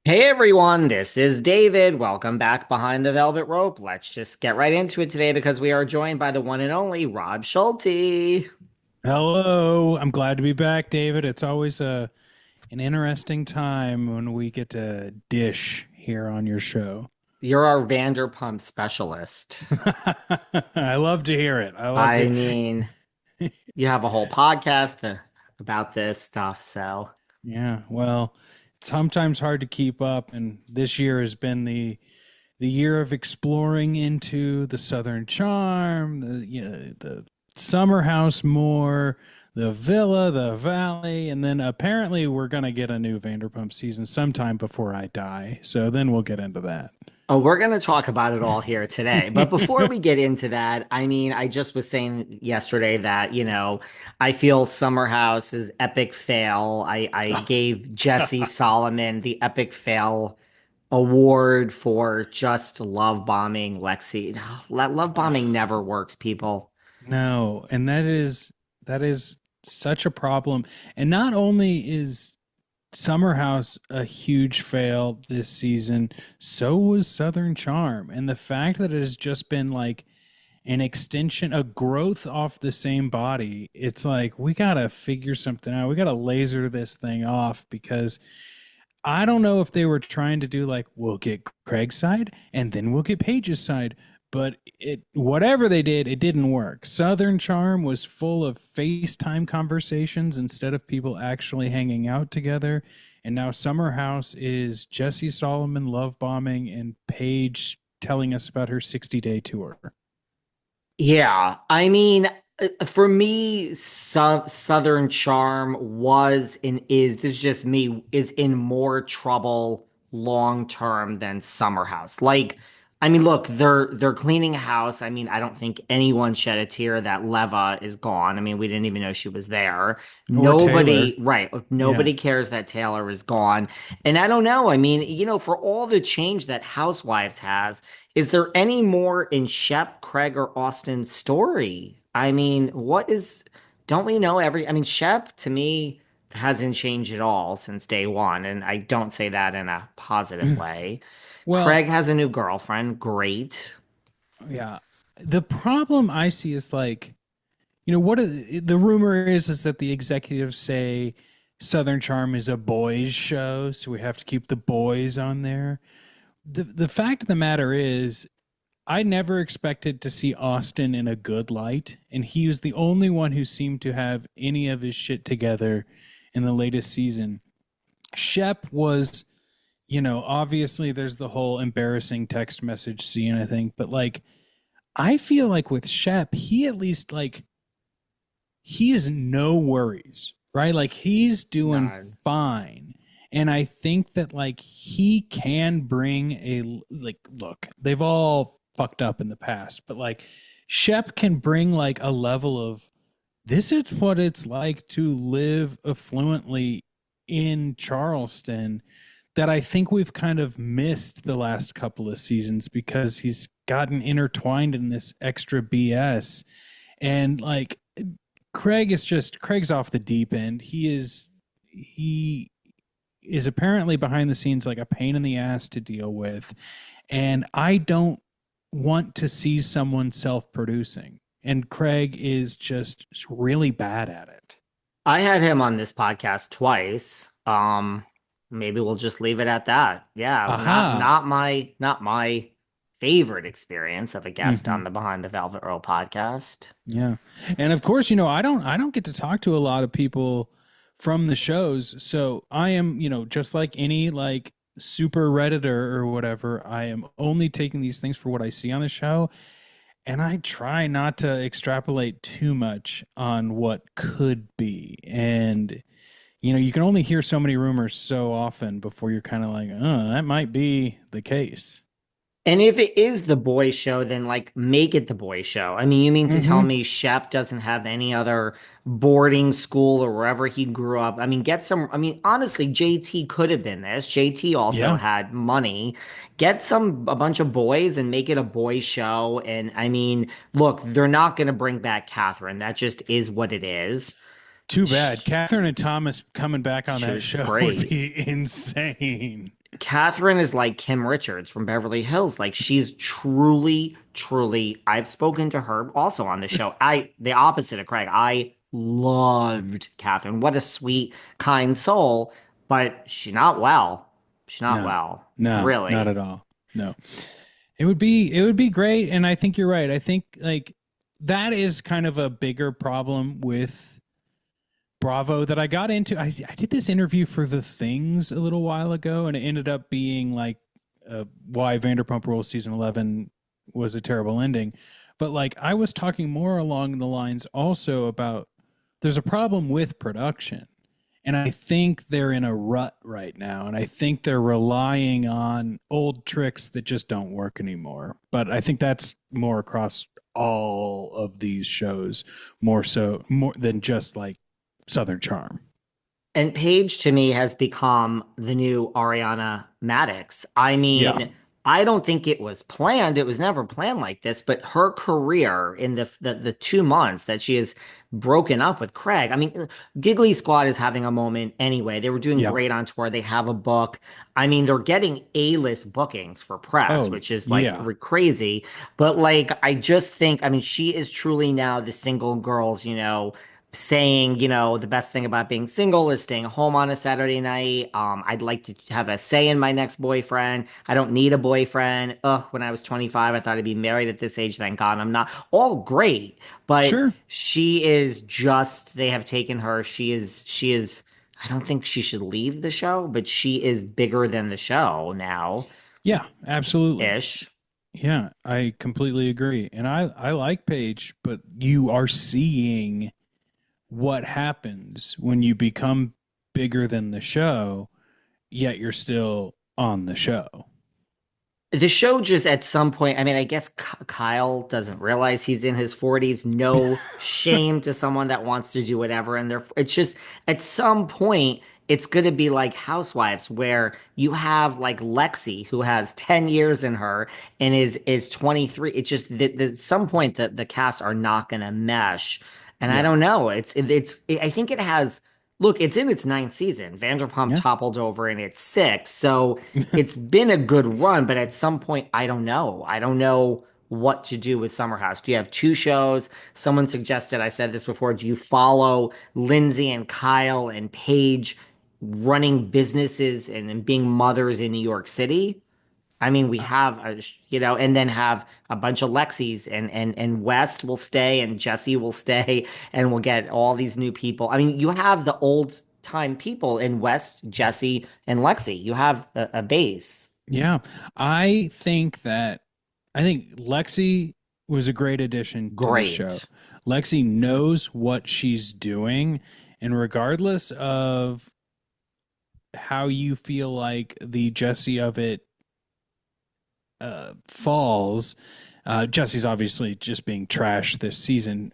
Hey everyone, this is David. Welcome back behind the velvet rope. Let's just get right into it today because we are joined by the one and only Rob Schulte. Hello, I'm glad to be back, David. It's always an interesting time when we get to dish here on your show. You're our Vanderpump specialist. I love to hear it. I love I to. mean, you have a whole podcast about this stuff, so Yeah, well, it's sometimes hard to keep up, and this year has been the year of exploring into the Southern Charm, the summer house more, the villa, the valley, and then apparently we're gonna get a new Vanderpump season sometime before I die. So then we'll get into that. we're going to talk about it all here today. But before we get into that, I mean, I just was saying yesterday that, I feel Summer House's epic fail. I gave Jesse Solomon the epic fail award for just love bombing Lexi. Love bombing never works, people. No, and that is such a problem. And not only is Summer House a huge fail this season, so was Southern Charm. And the fact that it has just been like an extension, a growth off the same body, it's like we gotta figure something out. We gotta laser this thing off because I don't know if they were trying to do like we'll get Craig's side and then we'll get Paige's side, but it whatever they did, it didn't work. Southern Charm was full of FaceTime conversations instead of people actually hanging out together. And now Summer House is Jesse Solomon love bombing and Paige telling us about her 60-day tour. Yeah, I mean, for me, Southern Charm was and is this is just me is in more trouble long term than Summer House. Like, I mean, look, they're cleaning a house. I mean, I don't think anyone shed a tear that Leva is gone. I mean, we didn't even know she was there. Or Taylor. Nobody, right? Yeah. Nobody cares that Taylor is gone. And I don't know. I mean, for all the change that Housewives has. Is there any more in Shep, Craig, or Austin's story? I mean, don't we know I mean, Shep to me hasn't changed at all since day one, and I don't say that in a positive way. Well, Craig has a new girlfriend. Great. yeah. The problem I see is like, the rumor is that the executives say Southern Charm is a boys show, so we have to keep the boys on there. The fact of the matter is I never expected to see Austin in a good light, and he was the only one who seemed to have any of his shit together in the latest season. Shep was, obviously there's the whole embarrassing text message scene, I think, but like I feel like with Shep, he at least like he's no worries, right? Like he's doing None. fine. And I think that like he can bring a like look, they've all fucked up in the past, but like Shep can bring like a level of this is what it's like to live affluently in Charleston that I think we've kind of missed the last couple of seasons because he's gotten intertwined in this extra BS. And like Craig's off the deep end. He is apparently behind the scenes like a pain in the ass to deal with. And I don't want to see someone self-producing. And Craig is just really bad at it. I had him on this podcast twice. Maybe we'll just leave it at that. Yeah, Aha. not my favorite experience of a guest Hmm. on the Behind the Velvet Rope podcast. Yeah. And of course, I don't get to talk to a lot of people from the shows. So I am, just like any like super redditor or whatever, I am only taking these things for what I see on the show, and I try not to extrapolate too much on what could be. And you can only hear so many rumors so often before you're kind of like, "Oh, that might be the case." And if it is the boy show, then like make it the boy show. I mean, you mean to tell Mhm. me Shep doesn't have any other boarding school or wherever he grew up? I mean, I mean, honestly, JT could have been this. JT also Yeah. had money. A bunch of boys and make it a boy show. And I mean, look, they're not going to bring back Catherine. That just is what it is. Too Sh- bad. Catherine and Thomas coming back on She that was show would great. be insane. Catherine is like Kim Richards from Beverly Hills. Like she's truly, truly. I've spoken to her also on the show. The opposite of Craig. I loved Catherine. What a sweet, kind soul. But she's not well. She's not No, well. no, not Really. at all. No, it would be great, and I think you're right. I think like that is kind of a bigger problem with Bravo that I got into. I did this interview for The Things a little while ago, and it ended up being like why Vanderpump Rules season 11 was a terrible ending. But like I was talking more along the lines also about there's a problem with production. And I think they're in a rut right now. And I think they're relying on old tricks that just don't work anymore. But I think that's more across all of these shows, more than just like Southern Charm. And Paige to me has become the new Ariana Madix. I Yeah. mean, I don't think it was planned. It was never planned like this, but her career in the 2 months that she has broken up with Craig. I mean, Giggly Squad is having a moment anyway. They were doing Yeah. great on tour. They have a book. I mean, they're getting A-list bookings for press, Oh, which is like yeah. crazy. But like, I just think, I mean, she is truly now the single girls, saying, the best thing about being single is staying home on a Saturday night. I'd like to have a say in my next boyfriend. I don't need a boyfriend. Ugh, when I was 25, I thought I'd be married at this age. Thank God I'm not. All great, but Sure. she is just, they have taken her. I don't think she should leave the show, but she is bigger than the show now, Yeah, absolutely. ish. Yeah, I completely agree. And I like Paige, but you are seeing what happens when you become bigger than the show, yet you're still on the show. The show just at some point, I mean, I guess Kyle doesn't realize he's in his 40s. No shame to someone that wants to do whatever. And it's just at some point, it's going to be like Housewives, where you have like Lexi, who has 10 years in her and is 23. It's just that at some point, the casts are not going to mesh. And I Yeah. don't know. I think it has. Look, it's in its ninth season. Vanderpump Yeah. toppled over in its sixth. So it's been a good run, but at some point, I don't know. I don't know what to do with Summer House. Do you have two shows? Someone suggested, I said this before, do you follow Lindsay and Kyle and Paige running businesses and being mothers in New York City? I mean, we Uh, have and then have a bunch of Lexis and West will stay and Jesse will stay and we'll get all these new people. I mean, you have the old time people in West, Jesse and Lexi. You have a base. yeah. I think that I think Lexi was a great addition to the show. Great. Lexi knows what she's doing, and regardless of how you feel like the Jesse of it falls, Jesse's obviously just being trash this season.